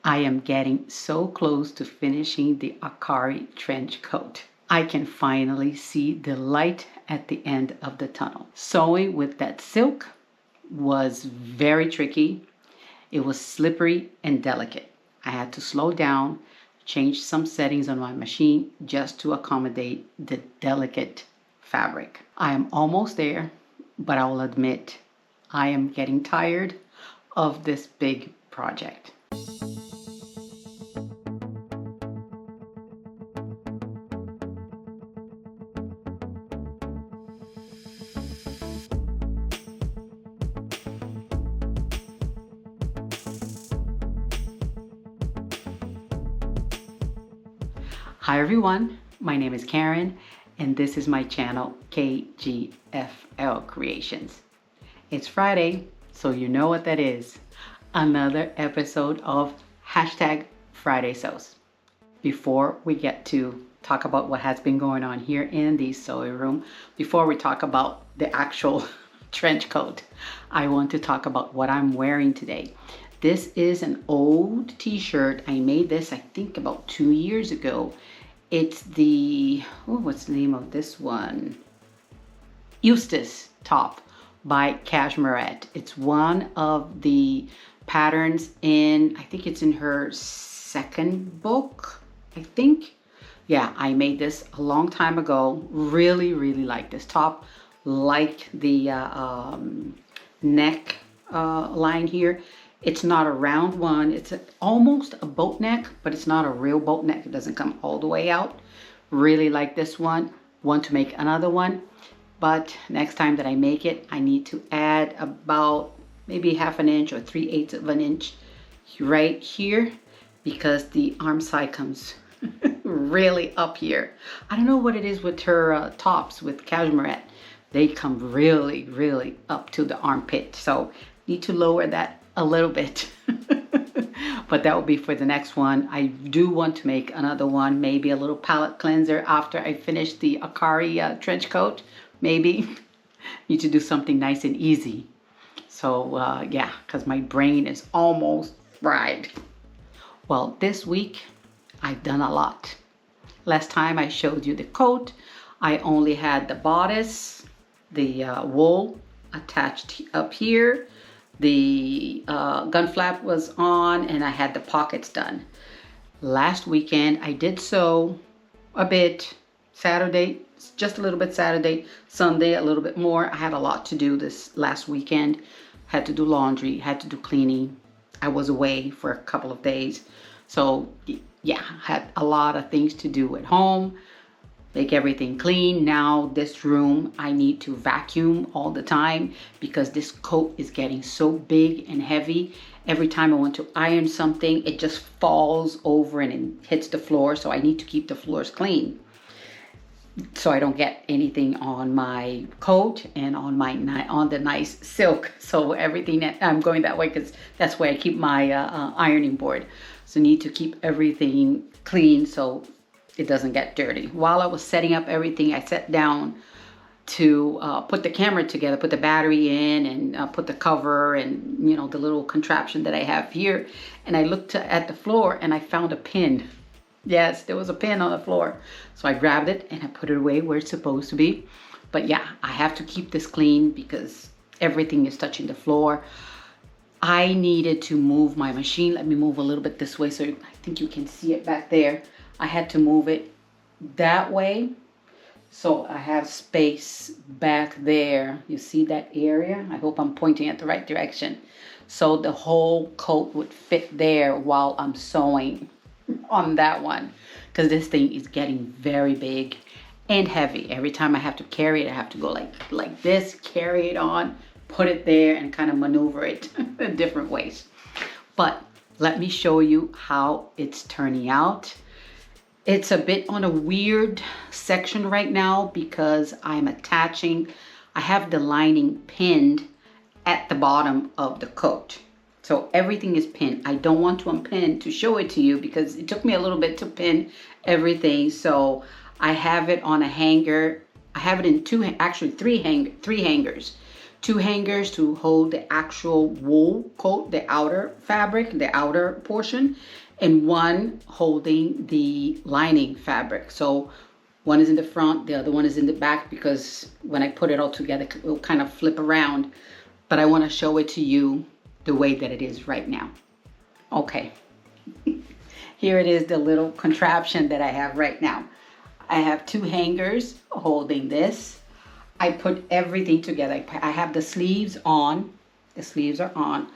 I am getting so close to finishing the Acari Trench Coat. I can finally see the light at the end of the tunnel. Sewing with that silk was very tricky. It was slippery and delicate. I had to slow down, change some settings on my machine just to accommodate the delicate fabric. I am almost there, but I will admit I am getting tired of this big project. Hi everyone, my name is Karen and this is my channel KGFL Creations. It's Friday, so you know what that is. Another episode of #Friday Sews. Before we get to talk about what has been going on here in the sewing room, before we talk about the actual trench coat, I want to talk about what I'm wearing today. This is an old t-shirt. I made this, I think, about 2 years ago. It's the, what's the name of this one? Eustace top by Cashmerette. It's one of the patterns in, I think it's in her second book, I think. Yeah, I made this a long time ago. Really, really like this top. Like the neck line here. It's not a round one. It's almost a boat neck, but it's not a real boat neck. It doesn't come all the way out. Really like this one. Want to make another one, but next time that I make it, I need to add about maybe ½ an inch or 3/8 of an inch right here because the arm side comes really up here. I don't know what it is with her tops with Cashmerette. They come really, really up to the armpit. So need to lower that a little bit. But that will be for the next one. I do want to make another one, maybe a little palette cleanser after I finish the Acari trench coat. Maybe need to do something nice and easy. So yeah, because my brain is almost fried. Well, this week I've done a lot. Last time I showed you the coat, I only had the bodice, the wool attached up here. The gun flap was on and I had the pockets done. Last weekend I did sew a bit. Saturday, just a little bit Saturday. Sunday, a little bit more. I had a lot to do this last weekend. Had to do laundry, had to do cleaning. I was away for a couple of days. So yeah, had a lot of things to do at home. Make everything clean. Now this room, I need to vacuum all the time because this coat is getting so big and heavy. Every time I want to iron something, it just falls over and it hits the floor. So I need to keep the floors clean so I don't get anything on my coat and on the nice silk. So everything, I'm going that way because that's where I keep my ironing board. So need to keep everything clean so it doesn't get dirty. While I was setting up everything, I sat down to put the camera together, put the battery in and put the cover and, you know, the little contraption that I have here. And I looked at the floor and I found a pin. Yes, there was a pin on the floor. So I grabbed it and I put it away where it's supposed to be. But yeah, I have to keep this clean because everything is touching the floor. I needed to move my machine. Let me move a little bit this way so I think you can see it back there. I had to move it that way. So I have space back there. You see that area? I hope I'm pointing at the right direction. So the whole coat would fit there while I'm sewing on that one. Because this thing is getting very big and heavy. Every time I have to carry it, I have to go like this, carry it on, put it there and kind of maneuver it in different ways. But let me show you how it's turning out. It's a bit on a weird section right now because I'm attaching, I have the lining pinned at the bottom of the coat. So everything is pinned. I don't want to unpin to show it to you because it took me a little bit to pin everything. So I have it on a hanger. I have it in three hangers. 2 hangers to hold the actual wool coat, the outer fabric, the outer portion, and 1 holding the lining fabric. So one is in the front, the other one is in the back, because when I put it all together, it will kind of flip around. But I want to show it to you the way that it is right now. Okay. Here it is, the little contraption that I have right now. I have 2 hangers holding this. I put everything together. I have the sleeves on. The sleeves are on.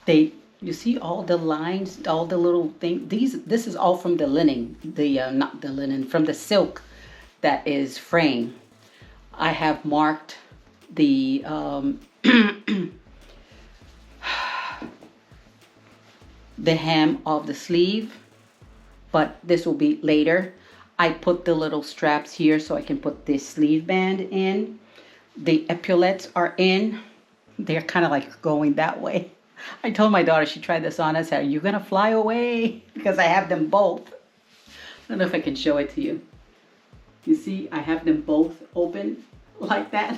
You see all the lines, all the little things. This is all from the linen, not the linen, from the silk that is frame. I have marked the the hem of the sleeve, but this will be later. I put the little straps here so I can put this sleeve band in. The epaulettes are in. They're kind of like going that way. I told my daughter, she tried this on, I said, "Are you gonna fly away?" Because I have them both. I don't know if I can show it to you. You see, I have them both open like that.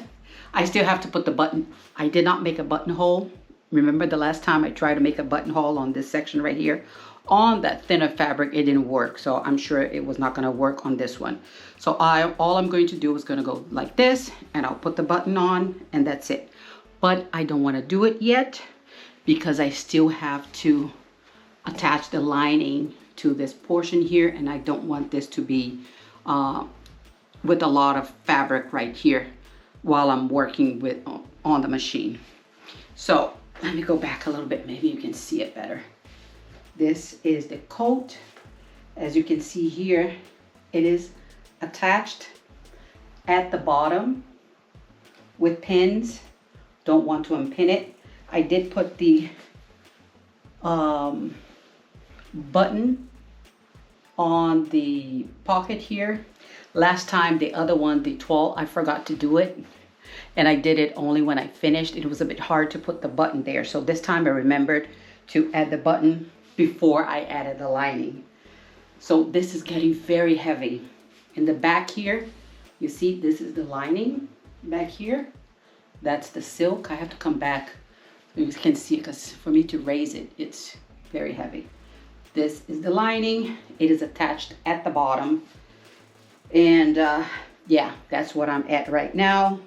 I still have to put the button. I did not make a buttonhole. Remember the last time I tried to make a buttonhole on this section right here? On that thinner fabric, it didn't work. So I'm sure it was not gonna work on this one. So all I'm going to do is gonna go like this, and I'll put the button on, and that's it. But I don't wanna do it yet, because I still have to attach the lining to this portion here, and I don't want this to be with a lot of fabric right here while I'm working with on the machine. So let me go back a little bit, maybe you can see it better. This is the coat. As you can see here, it is attached at the bottom with pins. Don't want to unpin it. I did put the button on the pocket here. Last time, the other one, the 12, I forgot to do it. And I did it only when I finished. It was a bit hard to put the button there. So this time I remembered to add the button before I added the lining. So this is getting very heavy. In the back here, you see this is the lining back here. That's the silk. I have to come back so you can see it, because for me to raise it, it's very heavy. This is the lining. It is attached at the bottom. And yeah, that's what I'm at right now.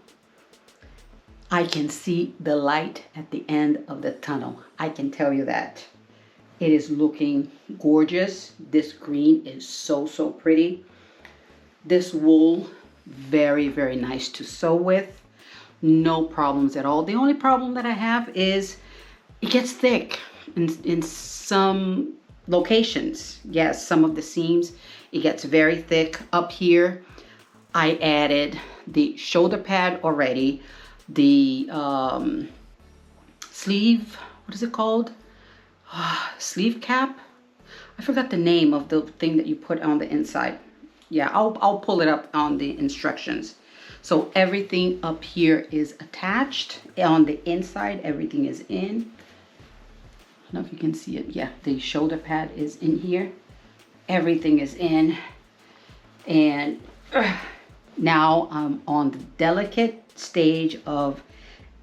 I can see the light at the end of the tunnel. I can tell you that. It is looking gorgeous. This green is so, so pretty. This wool, very, very nice to sew with. No problems at all. The only problem that I have is it gets thick in some locations. Yes, some of the seams, it gets very thick. Up here, I added the shoulder pad already. The sleeve, what is it called? Sleeve cap. I forgot the name of the thing that you put on the inside. Yeah, I'll pull it up on the instructions. So everything up here is attached. On the inside, everything is in. I don't know if you can see it. Yeah, the shoulder pad is in here. Everything is in. And now I'm on the delicate stage of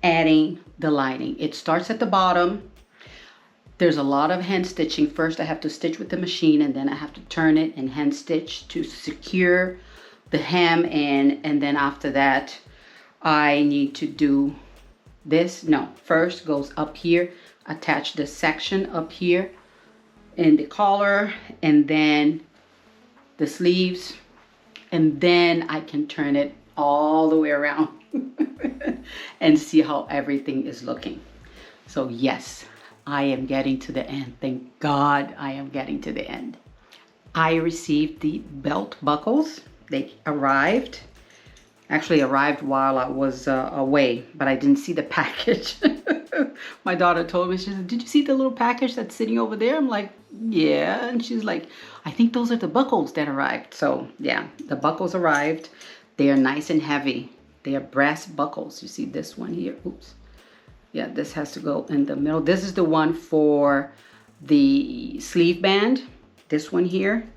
adding the lining. It starts at the bottom. There's a lot of hand stitching. First I have to stitch with the machine, and then I have to turn it and hand stitch to secure the hem in, and then after that I need to do this. No, first goes up here, attach this section up here in the collar, and then the sleeves, and then I can turn it all the way around and see how everything is looking. So yes, I am getting to the end. Thank God I am getting to the end. I received the belt buckles. They arrived. Actually arrived while I was away, but I didn't see the package. My daughter told me, she said, "Did you see the little package that's sitting over there?" I'm like, "Yeah." And she's like, "I think those are the buckles that arrived." So yeah, the buckles arrived. They are nice and heavy. They are brass buckles. You see this one here? Oops. Yeah, this has to go in the middle. This is the one for the sleeve band. This one here.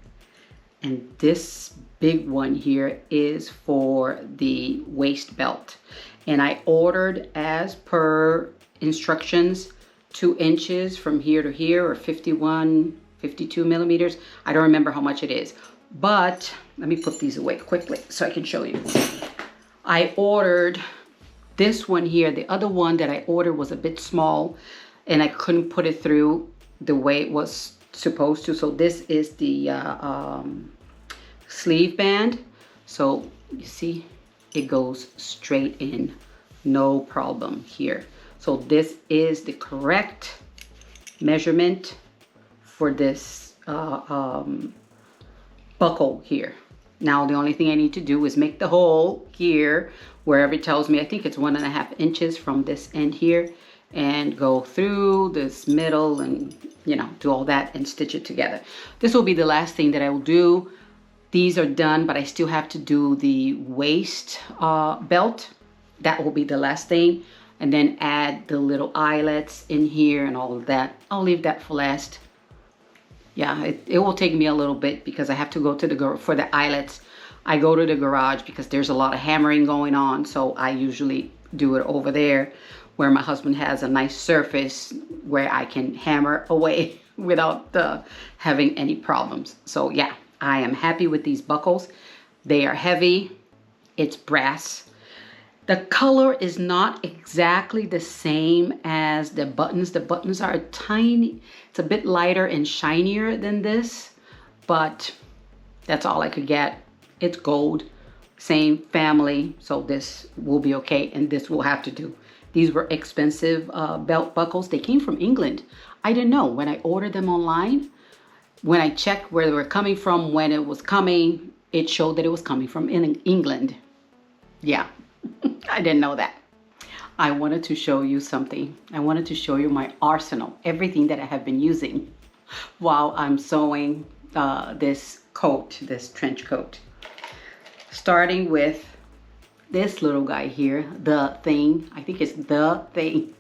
And this big one here is for the waist belt. and I ordered as per instructions 2 inches from here to here, or 51, 52 millimeters. I don't remember how much it is, but let me put these away quickly so I can show you. I ordered this one here. The other one that I ordered was a bit small and I couldn't put it through the way it was supposed to. So this is the sleeve band. So you see, it goes straight in, no problem here. So this is the correct measurement for this buckle here. Now the only thing I need to do is make the hole here wherever it tells me. I think it's 1.5 inches from this end here, and go through this middle and, you know, do all that and stitch it together. This will be the last thing that I will do. These are done, but I still have to do the waist belt. That will be the last thing, and then add the little eyelets in here and all of that. I'll leave that for last. Yeah, it will take me a little bit because I have to go to for the eyelets. I go to the garage because there's a lot of hammering going on. So I usually do it over there where my husband has a nice surface where I can hammer away without having any problems. So yeah, I am happy with these buckles. They are heavy. It's brass. The color is not exactly the same as the buttons. The buttons are tiny. It's a bit lighter and shinier than this, but that's all I could get. It's gold, same family, so this will be okay, and this will have to do. These were expensive belt buckles. They came from England. I didn't know when I ordered them online. When I checked where they were coming from, when it was coming, it showed that it was coming from England. Yeah. I didn't know that. I wanted to show you something. I wanted to show you my arsenal, everything that I have been using while I'm sewing this coat, this trench coat. Starting with this little guy here, the thing. I think it's the thing.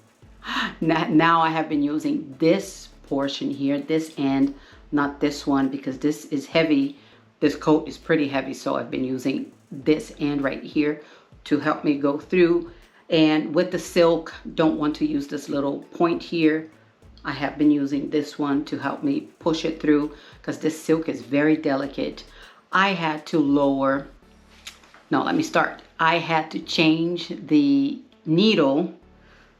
Now I have been using this portion here, this end, not this one, because this is heavy. This coat is pretty heavy, so I've been using this end right here to help me go through. And with the silk, don't want to use this little point here. I have been using this one to help me push it through because this silk is very delicate. I had to lower, no, let me start. I had to change the needle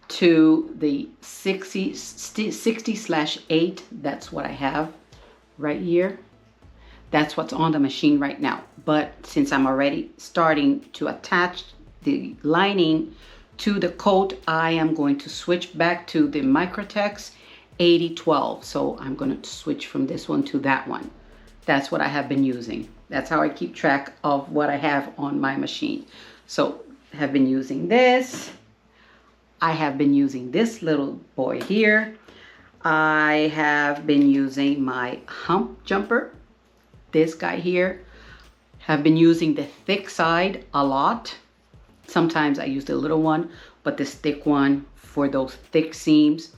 to the 60/8. That's what I have right here. That's what's on the machine right now. But since I'm already starting to attach the lining to the coat, I am going to switch back to the Microtex 80/12. So I'm going to switch from this one to that one. That's what I have been using. That's how I keep track of what I have on my machine. So I have been using this. I have been using this little boy here. I have been using my hump jumper. This guy here. Have been using the thick side a lot. Sometimes I use the little one, but this thick one for those thick seams.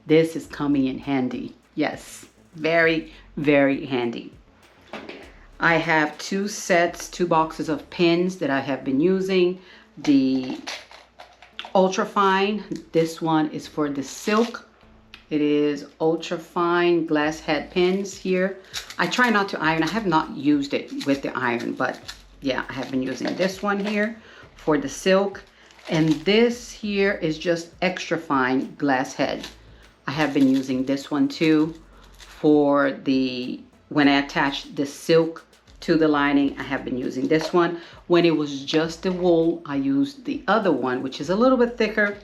This is coming in handy. Yes, very, very handy. I have two boxes of pins that I have been using. The ultra fine. This one is for the silk. It is ultra fine glass head pins here. I try not to iron. I have not used it with the iron, but yeah, I have been using this one here for the silk. And this here is just extra fine glass head. I have been using this one too for when I attach the silk to the lining. I have been using this one. When it was just the wool, I used the other one, which is a little bit thicker,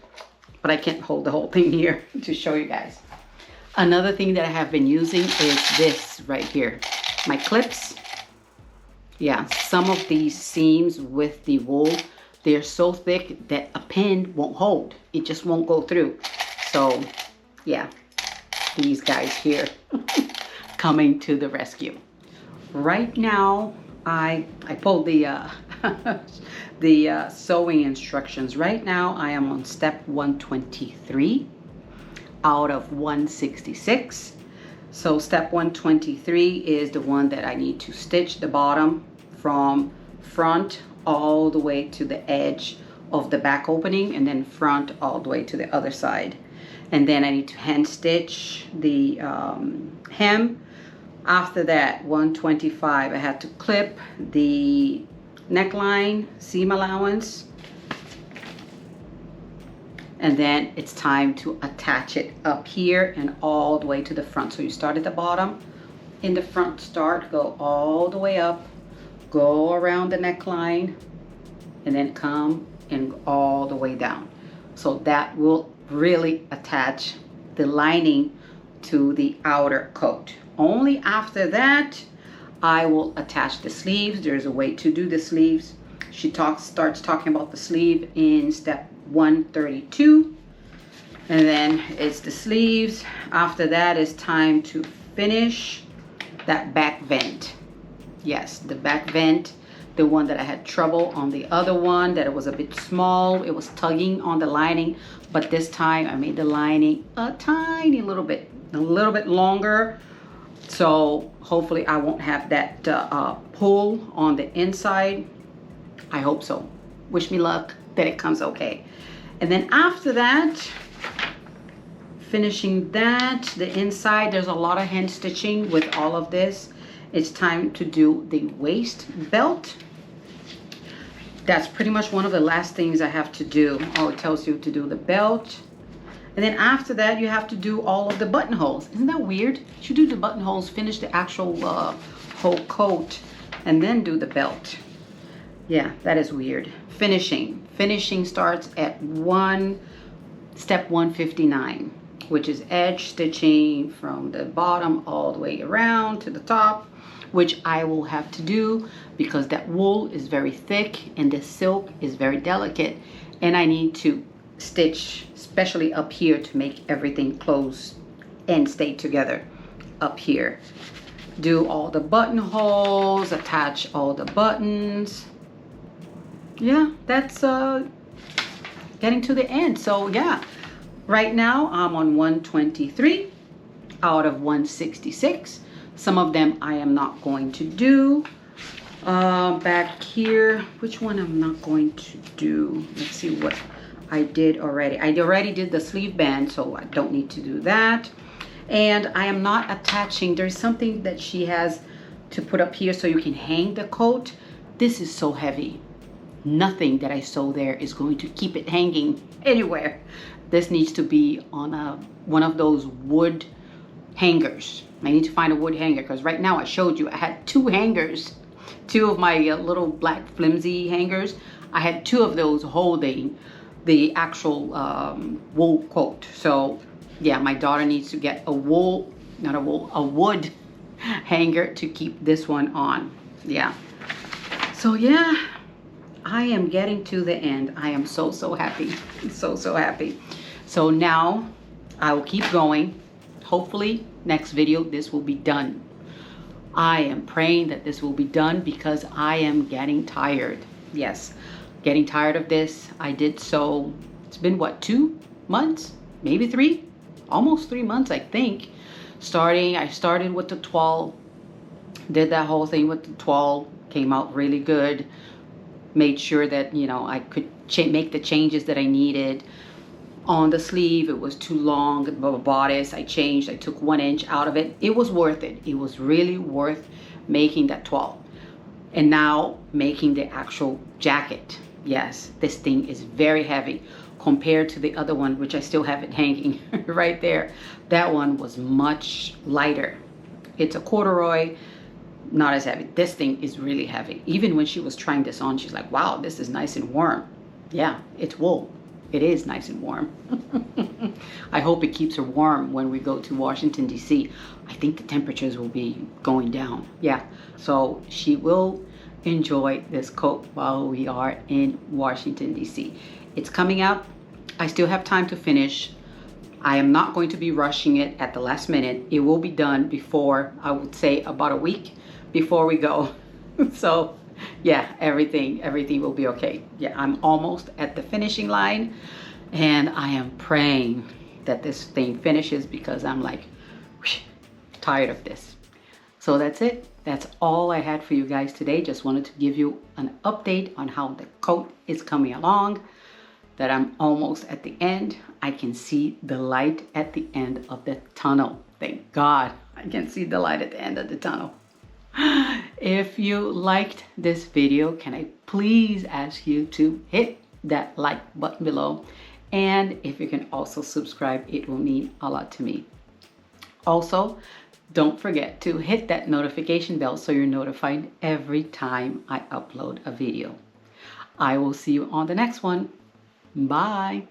but I can't hold the whole thing here to show you guys. Another thing that I have been using is this right here, my clips. Yeah, some of these seams with the wool, they're so thick that a pin won't hold. It just won't go through. So yeah, these guys here coming to the rescue. Right now, I pulled the sewing instructions. Right now, I am on step 123 out of 166. So step 123 is the one that I need to stitch the bottom from front all the way to the edge of the back opening, and then front all the way to the other side. And then I need to hand stitch the hem. After that, 125, I had to clip the neckline seam allowance, and then it's time to attach it up here and all the way to the front. So you start at the bottom in the front start, go all the way up, go around the neckline, and then come and all the way down. So that will really attach the lining to the outer coat. Only after that I will attach the sleeves. There's a way to do the sleeves. She starts talking about the sleeve in step 132, and then it's the sleeves. After that, it's time to finish that back vent. Yes, the back vent, the one that I had trouble on the other one, that it was a bit small. It was tugging on the lining, but this time I made the lining a tiny little bit, a little bit longer. So hopefully I won't have that pull on the inside. I hope so. Wish me luck that it comes okay. And then after that, finishing that, the inside, there's a lot of hand stitching with all of this. It's time to do the waist belt. That's pretty much one of the last things I have to do. Oh, it tells you to do the belt. And then after that, you have to do all of the buttonholes. Isn't that weird? You should do the buttonholes, finish the actual whole coat, and then do the belt. Yeah, that is weird. Finishing. Finishing starts at step 159, which is edge stitching from the bottom all the way around to the top, which I will have to do because that wool is very thick and the silk is very delicate, and I need to stitch especially up here to make everything close and stay together up here. Do all the buttonholes, attach all the buttons. Yeah, that's getting to the end. So yeah, right now I'm on 123 out of 166. Some of them I am not going to do. Back here, which one I'm not going to do? Let's see what I did already. I already did the sleeve band, so I don't need to do that. And I am not attaching, there's something that she has to put up here so you can hang the coat. This is so heavy. Nothing that I sew there is going to keep it hanging anywhere. This needs to be on one of those wood hangers. I need to find a wood hanger because right now I showed you I had two hangers, two of my little black flimsy hangers. I had two of those holding the actual wool coat. So yeah, my daughter needs to get a wood hanger to keep this one on. Yeah. So yeah, I am getting to the end. I am so happy. So happy. So now I will keep going. Hopefully next video this will be done. I am praying that this will be done because I am getting tired. Yes, getting tired of this. I did so, it's been what, 2 months? Maybe 3? Almost 3 months, I think. I started with the 12, did that whole thing with the 12, came out really good. Made sure that, you know, I could make the changes that I needed. On the sleeve, it was too long. The bodice, I changed. I took 1 inch out of it. It was worth it. It was really worth making that 12. And now making the actual jacket. Yes, this thing is very heavy compared to the other one, which I still have it hanging right there. That one was much lighter. It's a corduroy. Not as heavy. This thing is really heavy. Even when she was trying this on, she's like, wow, this is nice and warm. Yeah, it's wool. It is nice and warm. I hope it keeps her warm when we go to Washington, D.C. I think the temperatures will be going down. Yeah, so she will enjoy this coat while we are in Washington, D.C. It's coming out. I still have time to finish. I am not going to be rushing it at the last minute. It will be done before, I would say, about a week before we go. So yeah, everything will be okay. Yeah, I'm almost at the finishing line and I am praying that this thing finishes because I'm like tired of this. So that's it. That's all I had for you guys today. Just wanted to give you an update on how the coat is coming along. that I'm almost at the end. I can see the light at the end of the tunnel. Thank God I can see the light at the end of the tunnel. If you liked this video, can I please ask you to hit that like button below? And if you can also subscribe, it will mean a lot to me. Also, don't forget to hit that notification bell so you're notified every time I upload a video. I will see you on the next one. Bye.